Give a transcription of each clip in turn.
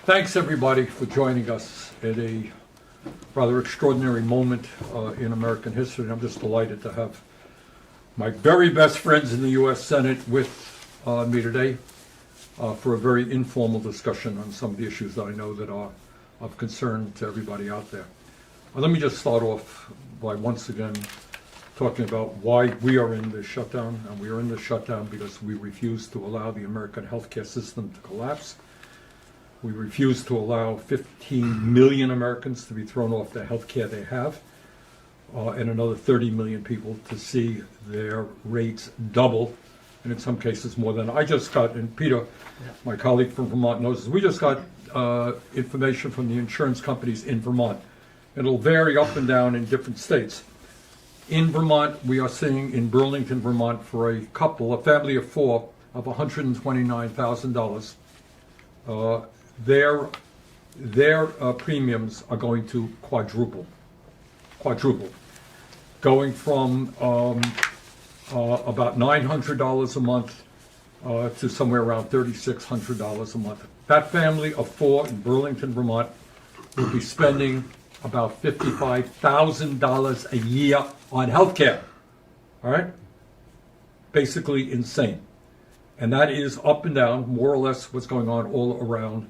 Thanks everybody for joining us at a rather extraordinary moment in American history. And I'm just delighted to have my very best friends in the U.S. Senate with me today for a very informal discussion on some of the issues that I know that are of concern to everybody out there. Let me just start off by once again talking about why we are in this shutdown. And we are in this shutdown because we refuse to allow the American healthcare system to collapse. We refuse to allow 15 million Americans to be thrown off the health care they have, and another 30 million people to see their rates double, and in some cases more than. I just got, and Peter, my colleague from Vermont knows this, we just got information from the insurance companies in Vermont. It'll vary up and down in different states. In Vermont, we are seeing in Burlington, Vermont, for a couple, a family of four, of $129,000. Their premiums are going to quadruple, going from about $900 a month to somewhere around $3,600 a month. That family of four in Burlington, Vermont, will be spending about $55,000 a year on health care. All right? Basically insane. And that is up and down, more or less, what's going on all around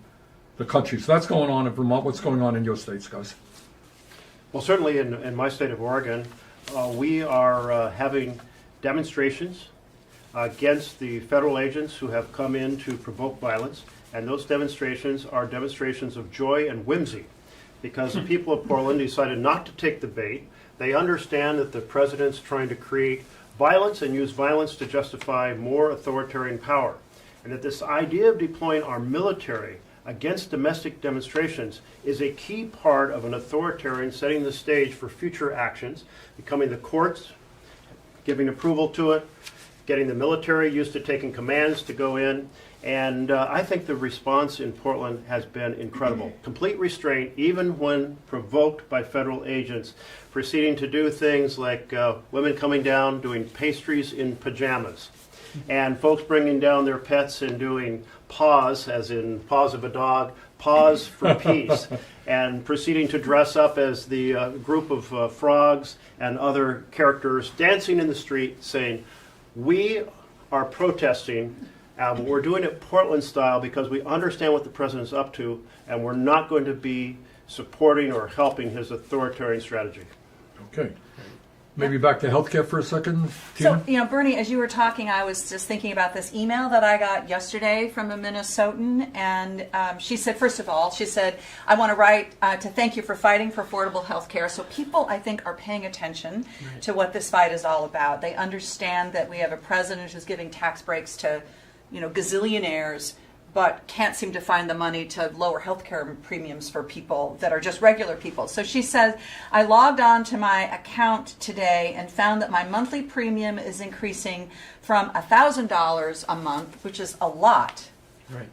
the country. So that's going on in Vermont. What's going on in your states, guys? Well, certainly in my state of Oregon, we are having demonstrations against the federal agents who have come in to provoke violence. And those demonstrations are demonstrations of joy and whimsy, because the people of Portland decided not to take the bait. They understand that the president's trying to create violence and use violence to justify more authoritarian power. And that this idea of deploying our military against domestic demonstrations is a key part of an authoritarian setting the stage for future actions, becoming the courts, giving approval to it, getting the military used to taking commands to go in. And I think the response in Portland has been incredible. Complete restraint, even when provoked by federal agents, proceeding to do things like women coming down doing pastries in pajamas, and folks bringing down their pets and doing paws, as in paws of a dog, paws for peace, and proceeding to dress up as the group of frogs and other characters dancing in the street saying, we are protesting. We're doing it Portland style because we understand what the president's up to, and we're not going to be supporting or helping his authoritarian strategy. Okay. Maybe back to healthcare for a second, So, Tina? Bernie, as you were talking, I was just thinking about this email that I got yesterday from a Minnesotan, and she said, first of all, she said, I want to write to thank you for fighting for affordable health care. So people, I think, are paying attention to what this fight is all about. They understand that we have a president who's giving tax breaks to, gazillionaires, but can't seem to find the money to lower healthcare premiums for people that are just regular people. So she says, I logged on to my account today and found that my monthly premium is increasing from $1,000 a month, which is a lot,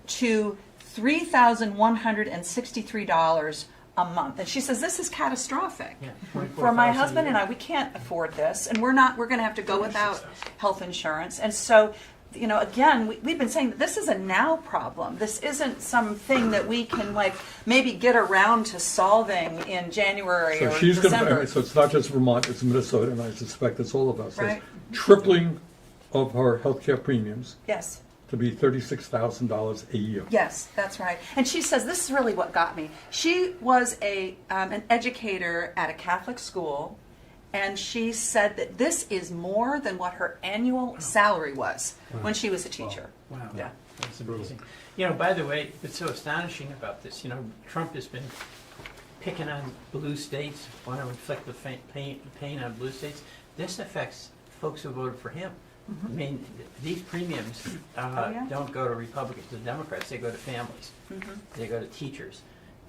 to $3,163 a month. And she says, this is catastrophic. For my husband and I, we can't afford this, and we're going to have to go without health insurance. And so again, we've been saying that this is a now problem. This isn't something that we can maybe get around to solving in January or December. So it's not just Vermont, it's Minnesota, and I suspect it's all of us. Right. Tripling of her healthcare premiums. Yes. To be $36,000 a year. Yes, that's right. And she says, this is really what got me. She was an educator at a Catholic school, and she said that this is more than what her annual salary was when she was a teacher. Wow. Yeah. That's amazing. By the way, what's so astonishing about this, Trump has been picking on blue states, want to inflict the pain on blue states. This affects folks who voted for him. I mean, these premiums don't go to Republicans and Democrats. They go to families. They go to teachers.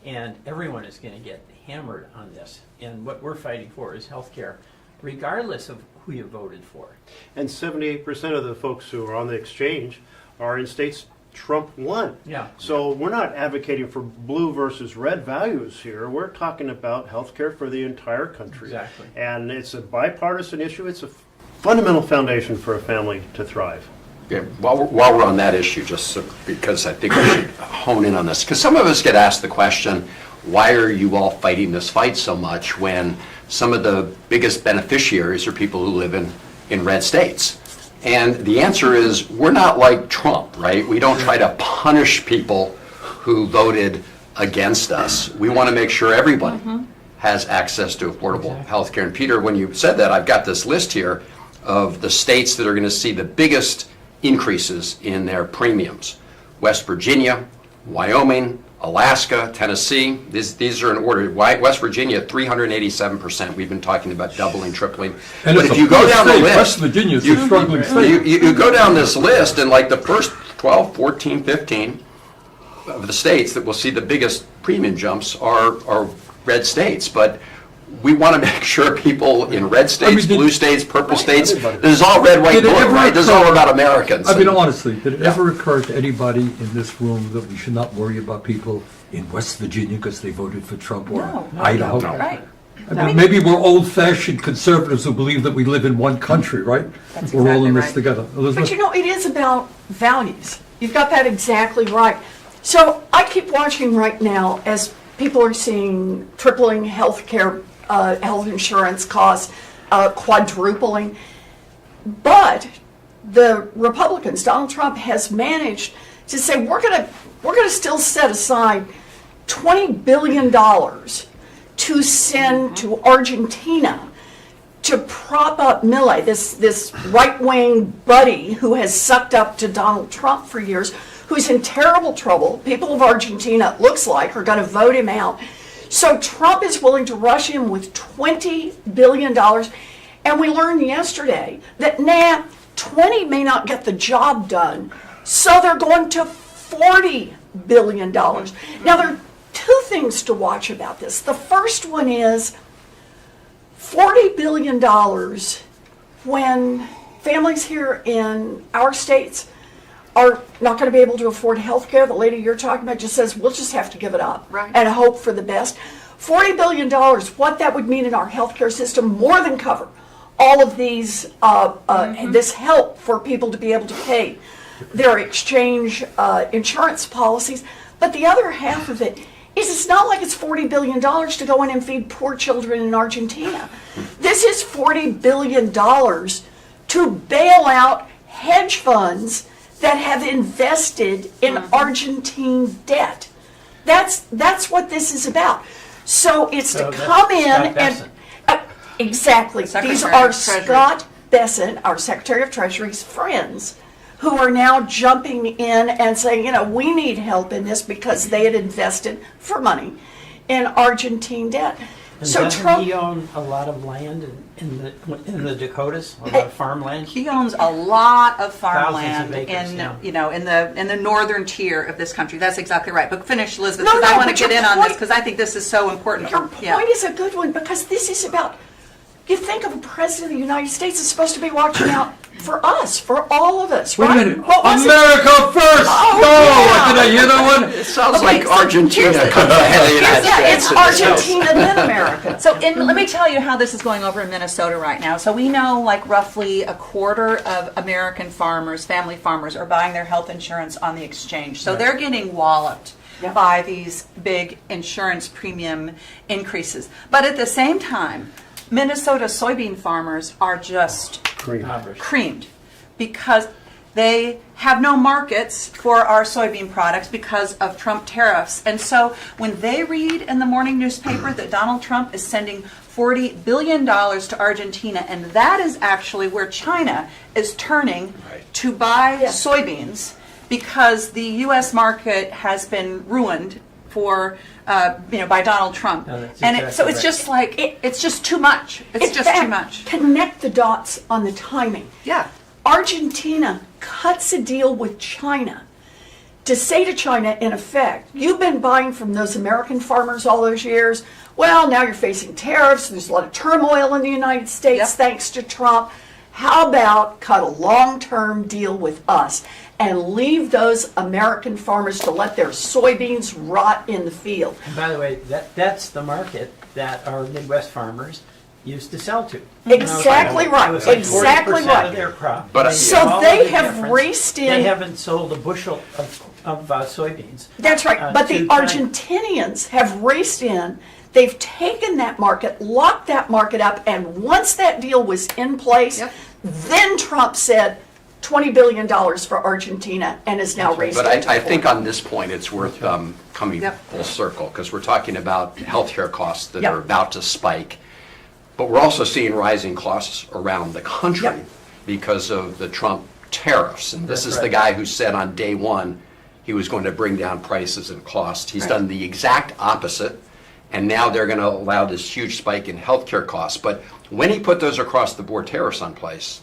And everyone is going to get hammered on this. And what we're fighting for is health care, regardless of who you voted for. And 78% of the folks who are on the exchange are in states Trump won. Yeah. So we're not advocating for blue versus red values here. We're talking about health care for the entire country. Exactly. And it's a bipartisan issue. It's a fundamental foundation for a family to thrive. Yeah, while we're on that issue, because I think we should hone in on this, because some of us get asked the question, why are you all fighting this fight so much when some of the biggest beneficiaries are people who live in red states? And the answer is, we're not like Trump, right? We don't try to punish people who voted against us. We want to make sure everybody has access to affordable health care. And Peter, when you said that, I've got this list here of the states that are going to see the biggest increases in their premiums. West Virginia, Wyoming, Alaska, Tennessee, these are in order. West Virginia, 387%. We've been talking about doubling, tripling. And But it's if a you go poor down the state. list, West Virginia is a struggling state. you go down this list, and like the first 12, 14, 15 of the states that will see the biggest premium jumps are red states. But we want to make sure people in red states, blue states, purple states, this is all red, white, Did it blue, ever right? This is all occur- about Americans. I mean, honestly, did it Yeah. ever occur to anybody in this room that we should not worry about people in West Virginia because they voted for Trump or No. Idaho? No. Right. I mean, maybe we're old-fashioned conservatives who believe that we live in one country, right? That's We're all in exactly this right. together. But Elizabeth? you know, it is about values. You've got that exactly right. So I keep watching right now as people are seeing tripling healthcare, health insurance costs, quadrupling. But the Republicans, Donald Trump has managed to say we're gonna still set aside $20 billion to send to Argentina to prop up Milei, this right-wing buddy who has sucked up to Donald Trump for years, who's in terrible trouble. People of Argentina, it looks like, are going to vote him out. So Trump is willing to rush him with $20 billion. And we learned yesterday that, 20 may not get the job done. So they're going to $40 billion. Now, there are two things to watch about this. The first one is $40 billion when families here in our states are not going to be able to afford health care. The lady you're talking about just says, we'll just have to give it up Right. and hope for the best. $40 billion, what that would mean in our healthcare system, more than cover all of these, this help for people to be able to pay their exchange insurance policies. But the other half of it is it's not like it's $40 billion to go in and feed poor children in Argentina. This is $40 billion to bail out hedge funds that have invested in Argentine debt. That's what this is about. So it's So to that's come in Scott and Bessent. exactly. Secretary These of are Treasury. Scott Bessent, our Secretary of Treasury's friends, who are now jumping in and saying, we need help in this because they had invested for money in Argentine debt. And So doesn't Trump, he own a lot of land in the Dakotas, a lot of farmland? He owns a lot of Thousands farmland of acres, in, yeah. in the northern tier of this country. That's exactly right. But finish, Elizabeth, No, because I no, want but to get your in on this point- because I think this is so important. your Yeah. point is a good one because this is about, you think of a president of the United States is supposed to be watching out for us, for all of us, Wait a right? minute. What was it? America first! Oh, No! yeah. Did I hear that one? It sounds Okay, like so Argentina here's the- comes ahead of the United Yeah, States. it's in this house. Argentina then America. So let me tell you how this is going over in Minnesota right now. So we know like roughly a quarter of American farmers, family farmers, are buying their health insurance on the exchange. So they're getting walloped Yeah. by these big insurance premium increases. But at the same time, Minnesota soybean farmers are just Impoverished. creamed because they have no markets for our soybean products because of Trump tariffs. And so when they read in the morning newspaper that Donald Trump is sending $40 billion to Argentina, and that is actually where China is turning to buy Yes. soybeans because the U.S. market has been ruined for, by Donald Trump. No, that's And exactly so it's right. just like, it's just too much. It's In just too fact, much. Connect the dots on the timing. Yeah. Argentina cuts a deal with China to say to China, in effect, you've been buying from those American farmers all those years. Well, now you're facing tariffs. There's a lot of turmoil in the United States Yep. thanks to Trump. How about cut a long-term deal with us and leave those American farmers to let their soybeans rot in the field? And by the way, that's the market that our Midwest farmers used to sell to. Exactly right, It was like exactly 40% right. of their crop. But I- They So did all they of the have difference. raced in- They haven't sold a bushel of soybeans. That's right, but the to China. Argentinians have raced in, they've taken that market, locked that market up, and once that deal was in place, Yep. then Trump said $20 billion for Argentina and is now raised But it. I think on this point, it's worth coming Yep. full circle, because we're talking about healthcare costs that Yep. are about to spike. But we're also seeing rising costs around the country Yep. because of the Trump tariffs. And this That's is the right. guy who said on day one he was going to bring down prices and costs. He's done the exact opposite, and now they're going to allow this huge spike in healthcare costs. But when he put those across-the-board tariffs in place,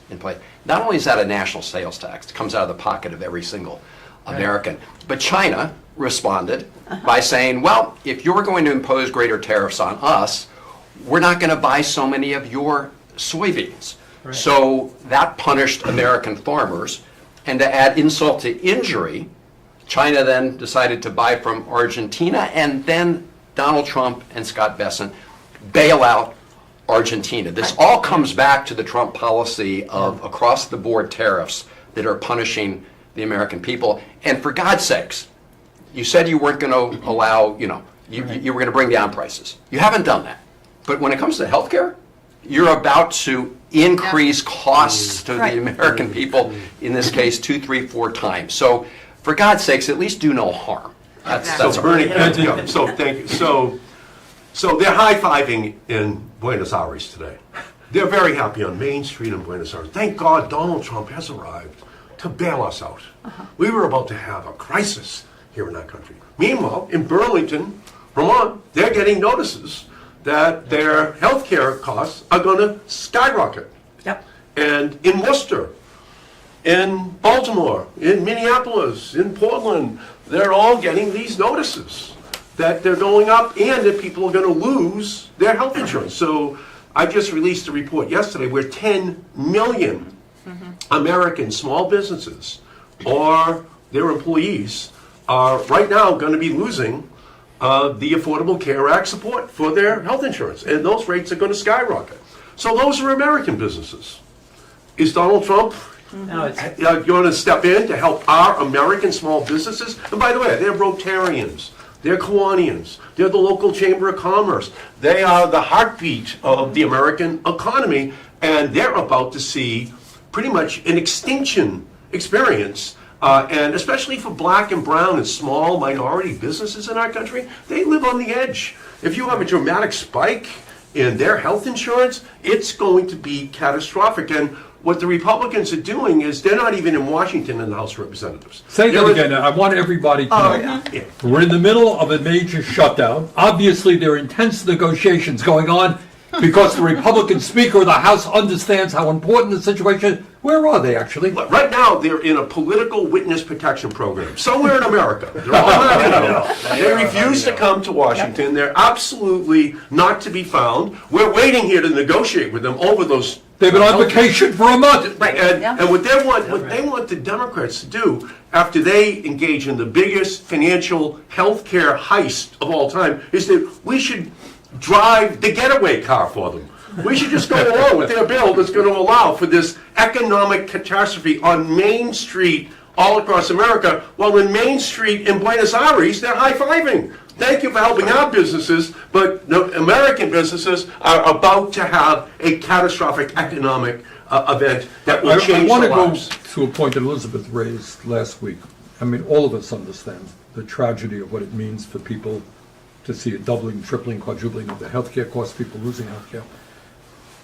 not only is that a national sales tax, it comes out of the pocket of every single American, but China responded by saying, well, if you're going to impose greater tariffs on us, we're not going to buy so many of your soybeans. Right. So that punished American farmers. And to add insult to injury, China then decided to buy from Argentina, and then Donald Trump and Scott Bessent bail out Argentina. This all comes back to the Trump policy of across-the-board tariffs that are punishing the American people. And for God's sakes, you said you weren't going to allow, you were going to bring down prices. You haven't done that. But when it comes to healthcare, you're about to increase costs to Right. the American people, in this case, 2, 3, 4 times. So for God's sakes, at least do no harm. That's So all. Bernie, so thank you. So they're high-fiving in Buenos Aires today. They're very happy on Main Street in Buenos Aires. Thank God Donald Trump has arrived to bail us out. We were about to have a crisis here in our country. Meanwhile, in Burlington, Vermont, they're getting notices that their health care costs are going to skyrocket. Yep. And in Worcester, in Baltimore, in Minneapolis, in Portland, they're all getting these notices that they're going up and that people are going to lose their health insurance. So I just released a report yesterday where 10 million American small businesses or their employees are right now going to be losing the Affordable Care Act support for their health insurance. And those rates are going to skyrocket. So those are American businesses. Is Donald Trump No, it's, going to step in to help our American small businesses? And by the way, they're Rotarians, they're Kiwanians, they're the local Chamber of Commerce. They are the heartbeat of the American economy, and they're about to see pretty much an extinction experience. And especially for black and brown and small minority businesses in our country, they live on the edge. If you have a dramatic spike in their health insurance, it's going to be catastrophic. And what the Republicans are doing is they're not even in Washington in the House of Representatives. Say that They're- again. I want everybody to know. Yeah. We're in the middle of a major shutdown. Obviously, there are intense negotiations going on because the Republican Speaker of the House understands how important the situation is. Where are they, actually? But right now, they're in a political witness protection program somewhere in America. They're all not here. They refuse to come to Washington. They're absolutely not to be found. We're waiting here to negotiate with them over those. They've been on vacation for a month. Right. And what they want the Democrats to do after they engage in the biggest financial healthcare heist of all time is that we should drive the getaway car for them. We should just go along with their bill that's going to allow for this economic catastrophe on Main Street all across America, while in Main Street in Buenos Aires, they're high-fiving. Thank you for helping our businesses, but the American businesses are about to have a catastrophic economic event that will I change want to their go lives. to a point that Elizabeth raised last week. I mean, all of us understand the tragedy of what it means for people to see a doubling, tripling, quadrupling of the healthcare costs, people losing healthcare.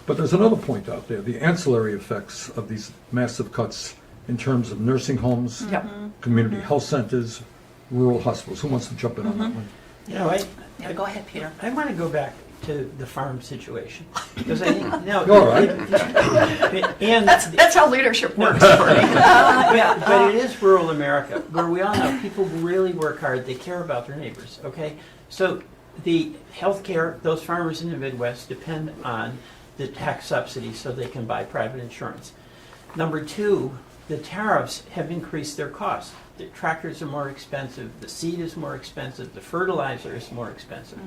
But there's another point out there, the ancillary effects of these massive cuts in terms of nursing homes, Yep. community health centers, rural hospitals. Who wants to jump in on that one? you know, Yeah, go ahead, Peter. I want to go back to the farm situation because I think no. All right. And That's how leadership works. but it is rural America where we all know people really work hard. They care about their neighbors. Okay, so the health care, those farmers in the Midwest depend on the tax subsidies so they can buy private insurance. Number two, the tariffs have increased their costs. the tractors are more expensive, the seed is more expensive, the fertilizer is more expensive.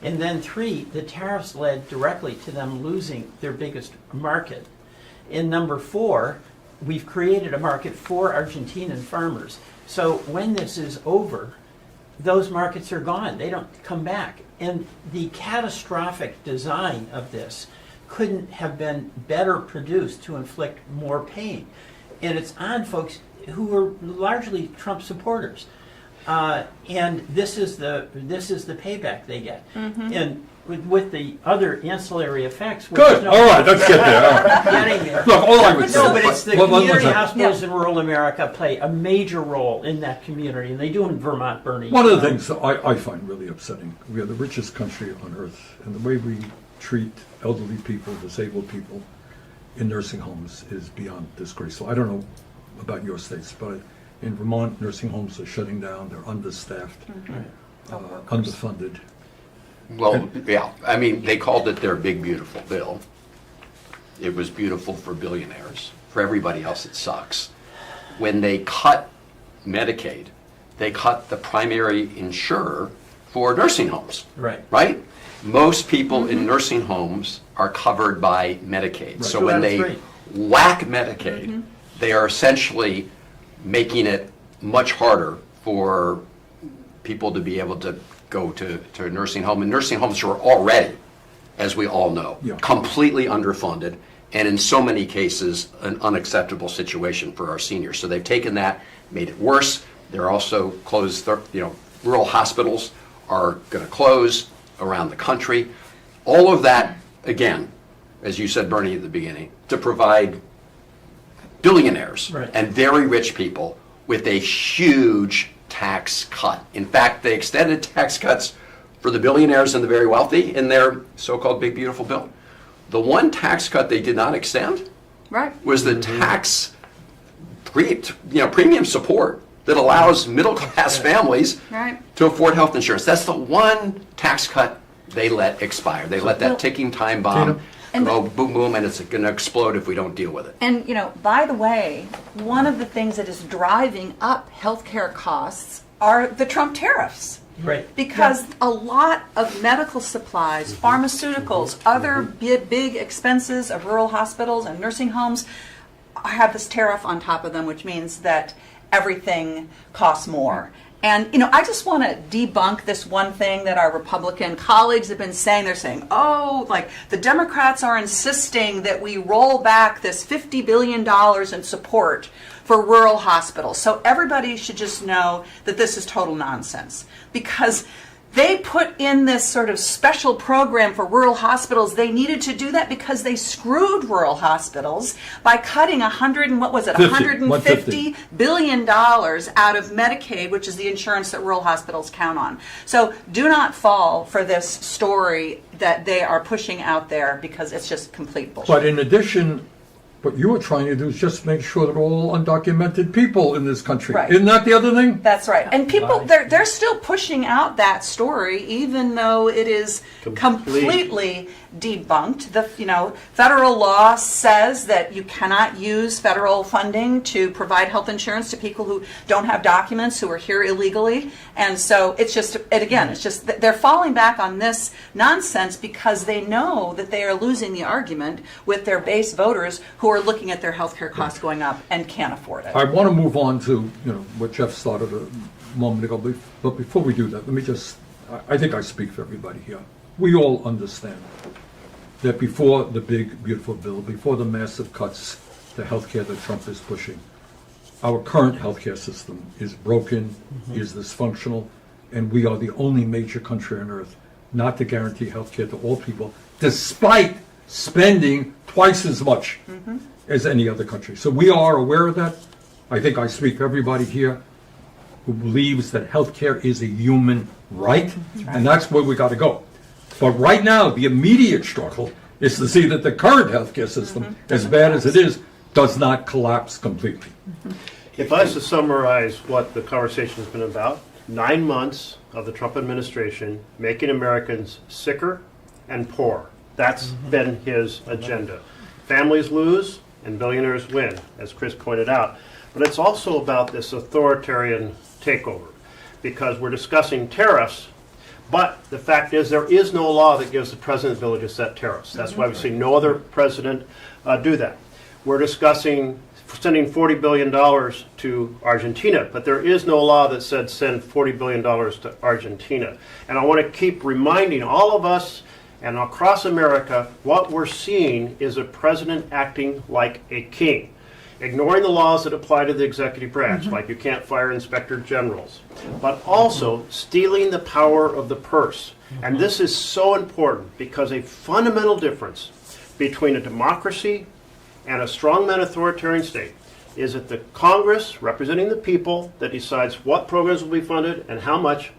And then 3, the tariffs led directly to them losing their biggest market. And number 4, we've created a market for Argentinian farmers. So when this is over, those markets are gone. They don't come back. And the catastrophic design of this couldn't have been better produced to inflict more pain. And it's on folks who are largely Trump supporters. And this is the payback they get. And with the other ancillary effects. Which Good, all right, let's get there. All right. Getting there. Look, all I would say. No, but it's the One community second. hospitals in rural America play a major role in that community, and they do in Vermont, Bernie. One of the things that I find really upsetting, we are the richest country on earth, and the way we treat elderly people, disabled people in nursing homes is beyond disgraceful. I don't know about your states, but in Vermont, nursing homes are shutting down, they're understaffed, underfunded. Well, yeah, I mean, they called it their big beautiful bill. It was beautiful for billionaires. For everybody else, it sucks. When they cut Medicaid, they cut the primary insurer for nursing homes. Right. Right? Most people in nursing homes are covered by Medicaid. So 2 when out of they 3. whack Medicaid, they are essentially making it much harder for people to be able to go to a nursing home. And nursing homes are already, as we all know, Yeah. completely underfunded, and in so many cases, an unacceptable situation for our seniors. So they've taken that, made it worse. They're also closed, rural hospitals are going to close around the country. All of that, again, as you said, Bernie, at the beginning, to provide billionaires Right. and very rich people with a huge tax cut. In fact, they extended tax cuts for the billionaires and the very wealthy in their so-called big beautiful bill. The one tax cut they did not extend Right. was the tax premium support that allows middle-class families Right. to afford health insurance. That's the one tax cut they let expire. They let that ticking time bomb And go boom, boom, and it's going to explode if we don't deal with it. And, by the way, one of the things that is driving up healthcare costs are the Trump tariffs. Right. Because a lot of medical supplies, pharmaceuticals, other big expenses of rural hospitals and nursing homes have this tariff on top of them, which means that everything costs more. And, I just want to debunk this one thing that our Republican colleagues have been saying. They're saying, the Democrats are insisting that we roll back this $50 billion in support for rural hospitals. So everybody should just know that this is total nonsense. Because they put in this sort of special program for rural hospitals. They needed to do that because they screwed rural hospitals by cutting $150 billion out of Medicaid, which is the insurance that rural hospitals count on. So do not fall for this story that they are pushing out there, because it's just complete bullshit. But in addition, what you were trying to do is just make sure that all undocumented people in this country. Right. Isn't that the other thing? That's right. And people, they're still pushing out that story, even though it is completely debunked. The federal law says that you cannot use federal funding to provide health insurance to people who don't have documents, who are here illegally. And so it's just that they're falling back on this nonsense because they know that they are losing the argument with their base voters who are looking at their health care costs going up and can't afford it. I want to move on to, what Jeff started a moment ago, but before we do that, let me I think I speak for everybody here. We all understand that before the big, beautiful bill, before the massive cuts to healthcare that Trump is pushing, our current healthcare system is broken, is dysfunctional, and we are the only major country on earth not to guarantee healthcare to all people, despite spending twice as much as any other country. So we are aware of that. I think I speak for everybody here who believes that healthcare is a human right, and that's where we got to go. But right now, the immediate struggle is to see that the current healthcare system, as bad as it is, does not collapse completely. If I was to summarize what the conversation has been about, 9 months of the Trump administration making Americans sicker and poor. That's been his agenda. Families lose and billionaires win, as Chris pointed out. but it's also about this authoritarian takeover, because we're discussing tariffs, but the fact is there is no law that gives the president the ability to set tariffs. That's why we've seen no other president do that. We're discussing sending $40 billion to Argentina, but there is no law that said send $40 billion to Argentina. And I want to keep reminding all of us and across America, what we're seeing is a president acting like a king, ignoring the laws that apply to the executive branch, like you can't fire inspector generals, but also stealing the power of the purse. And this is so important because a fundamental difference between a democracy and a strongman authoritarian state is that the Congress, representing the people, that decides what programs will be funded and how much,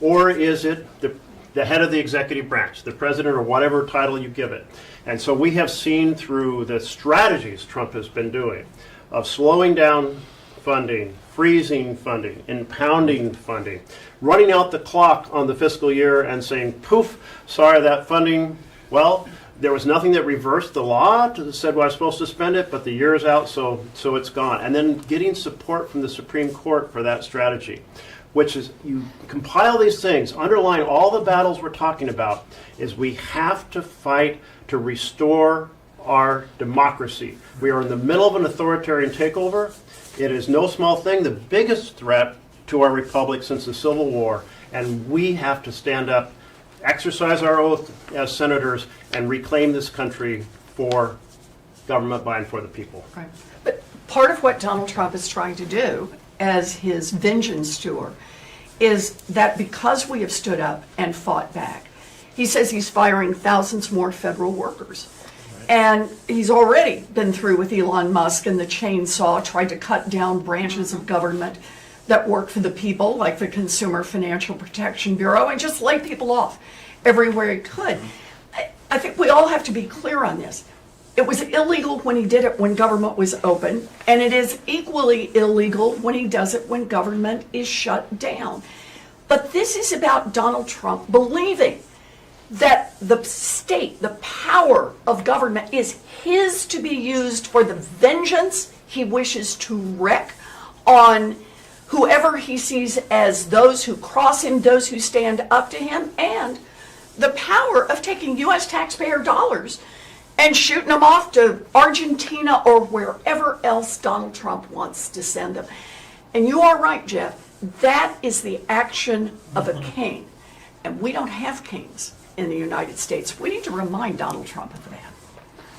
or is it the head of the executive branch, the president or whatever title you give it. And so we have seen through the strategies Trump has been doing of slowing down funding, freezing funding, impounding funding, running out the clock on the fiscal year and saying, poof, sorry, that funding, well, there was nothing that reversed the law that said well, I was supposed to spend it, but the year is out, so it's gone. And then getting support from the Supreme Court for that strategy, which is you compile these things, underlying all the battles we're talking about, is we have to fight to restore our democracy. We are in the middle of an authoritarian takeover. It is no small thing, the biggest threat to our republic since the Civil War, and we have to stand up, exercise our oath as senators, and reclaim this country for government by and for the people. Right. But part of what Donald Trump is trying to do as his vengeance tour is that because we have stood up and fought back, he says he's firing thousands more federal workers. And he's already been through with Elon Musk and the chainsaw, tried to cut down branches of government that work for the people, like the Consumer Financial Protection Bureau, and just lay people off everywhere he could. I think we all have to be clear on this. It was illegal when he did it when government was open, and it is equally illegal when he does it when government is shut down. But this is about Donald Trump believing that the state, the power of government is his to be used for the vengeance he wishes to wreak on whoever he sees as those who cross him, those who stand up to him, and the power of taking U.S. taxpayer dollars and shooting them off to Argentina or wherever else Donald Trump wants to send them. And you are right, Jeff. That is the action of a king. And we don't have kings in the United States. We need to remind Donald Trump of that.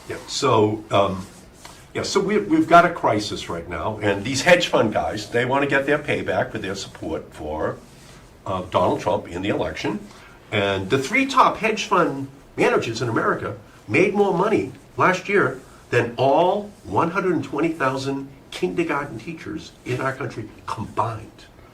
Yeah, so we've got a crisis right now, and these hedge fund guys, they want to get their payback for their support for Donald Trump in the election. And the three top hedge fund managers in America made more money last year than all 120,000 kindergarten teachers in our country combined.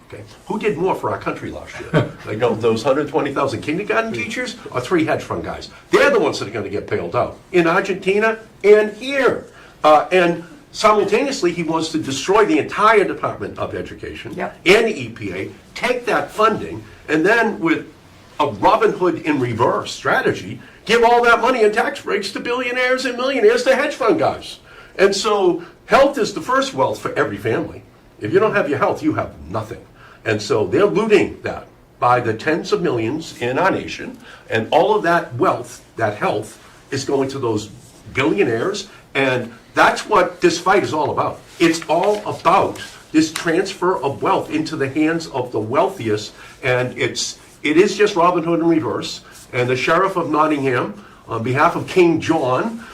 Okay, who did more for our country last year? Like those 120,000 kindergarten teachers or three hedge fund guys? They're the ones that are going to get bailed out in Argentina and here. And simultaneously, he wants to destroy the entire Department of Education Yep. and the EPA, take that funding, and then with a Robin Hood in reverse strategy, give all that money in tax breaks to billionaires and millionaires, to hedge fund guys. And so health is the first wealth for every family. If you don't have your health, you have nothing. And so they're looting that by the tens of millions in our nation, and all of that wealth, that health, is going to those billionaires, and that's what this fight is all about. It's all about this transfer of wealth into the hands of the wealthiest, and it is just Robin Hood in reverse. And the Sheriff of Nottingham, on behalf of King John,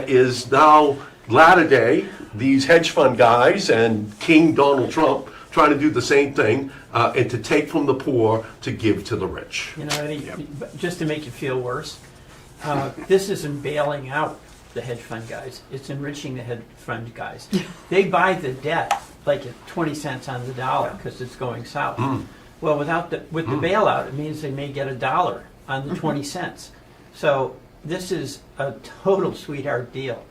is now latter day these hedge fund guys and King Donald Trump trying to do the same thing, and to take from the poor to give to the rich. You know, Eddie, just to make you feel worse, this isn't bailing out the hedge fund guys. It's enriching the hedge fund guys. They buy the debt like at 20 cents on the dollar because it's going south. Well, with the bailout, it means they may get $1 on the 20 cents. So this is a total sweetheart deal.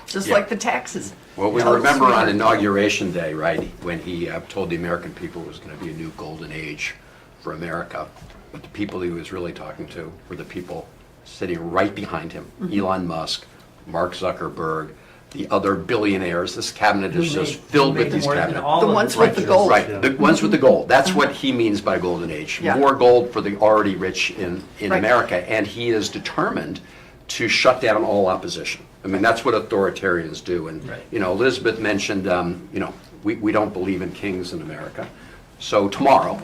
Just like the taxes. Well, we Total remember on sweetheart. Inauguration Day, right, when he told the American people it was going to be a new golden age for America. But the people he was really talking to were the people sitting right behind him, Elon Musk, Mark Zuckerberg, the other billionaires. This cabinet is Who just made- filled who with made these more than cabinets. all The of ones the with the righteous. gold. Right, the ones with the gold. That's what he means by golden age. Yeah. More gold for the already rich in Right. America, and he is determined to shut down all opposition. I mean, that's what authoritarians do. And, Right. Elizabeth mentioned, we don't believe in kings in America. So tomorrow,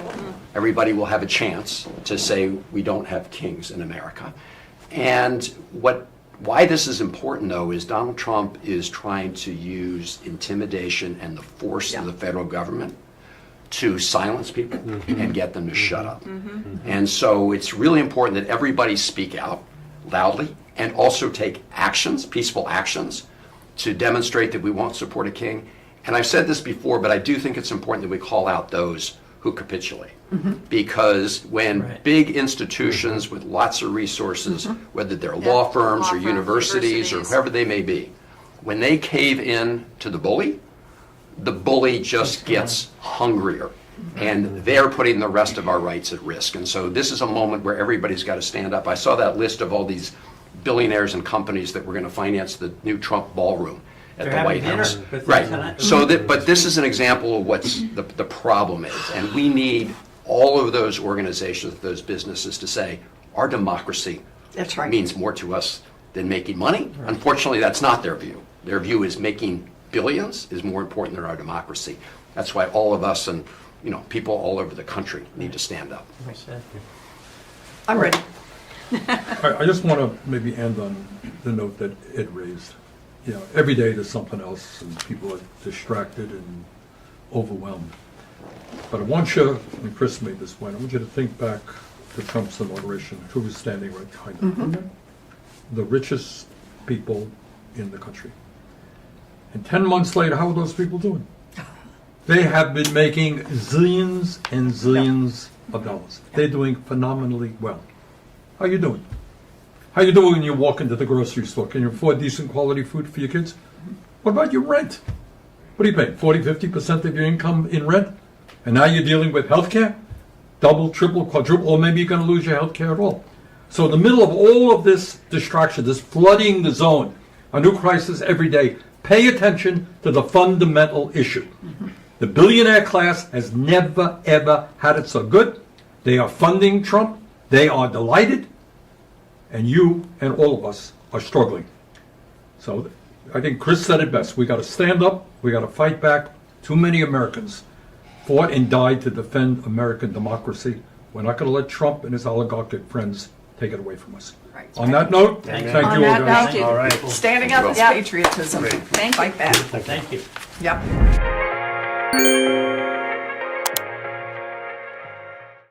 everybody will have a chance to say we don't have kings in America. And why this is important, though, is Donald Trump is trying to use intimidation and the force of the federal government to silence people and get them to shut up. And so it's really important that everybody speak out loudly and also take actions, peaceful actions, to demonstrate that we won't support a king. And I've said this before, but I do think it's important that we call out those who capitulate. Because when Right. big institutions with lots of resources, whether they're law firms law or firms, universities or universities. whoever they may be, when they cave in to the bully just gets hungrier. And they're putting the rest of our rights at risk. And so this is a moment where everybody's got to stand up. I saw that list of all these billionaires and companies that were going to finance the new Trump ballroom at They're the having White dinner House. with them Right. tonight. So but this is an example of what's the problem is. And we need all of those organizations, those businesses to say, our democracy That's right. means more to us than making money. Unfortunately, that's not their view. Their view is making billions is more important than our democracy. That's why all of us and people all over the country need to stand up. Well said. I'm ready. I just want to maybe end on the note that Ed raised. Every day there's something else, and people are distracted and overwhelmed. But I want you, and Chris made this point, I want you to think back to Trump's inauguration, who was standing right behind him. The richest people in the country. And 10 months later, how are those people doing? They have been making zillions and zillions of dollars. They're doing phenomenally well. How you doing? How you doing when you walk into the grocery store? Can you afford decent quality food for your kids? What about your rent? What are you paying? 40, 50% of your income in rent? And now you're dealing with health care? Double, triple, quadruple, or maybe you're going to lose your health care at all. So in the middle of all of this distraction, this flooding the zone, a new crisis every day, pay attention to the fundamental issue. The billionaire class has never, ever had it so good. They are funding Trump. They are delighted. And you and all of us are struggling. So I think Chris said it best. We got to stand up. We got to fight back. Too many Americans fought and died to defend American democracy. We're not going to let Trump and his oligarchic friends take it away from us. Right. On that note, Thank thank you. you all On that guys. note, All right. Standing up is Yeah. patriotism. Thank you. Like that. Thank you. Yep.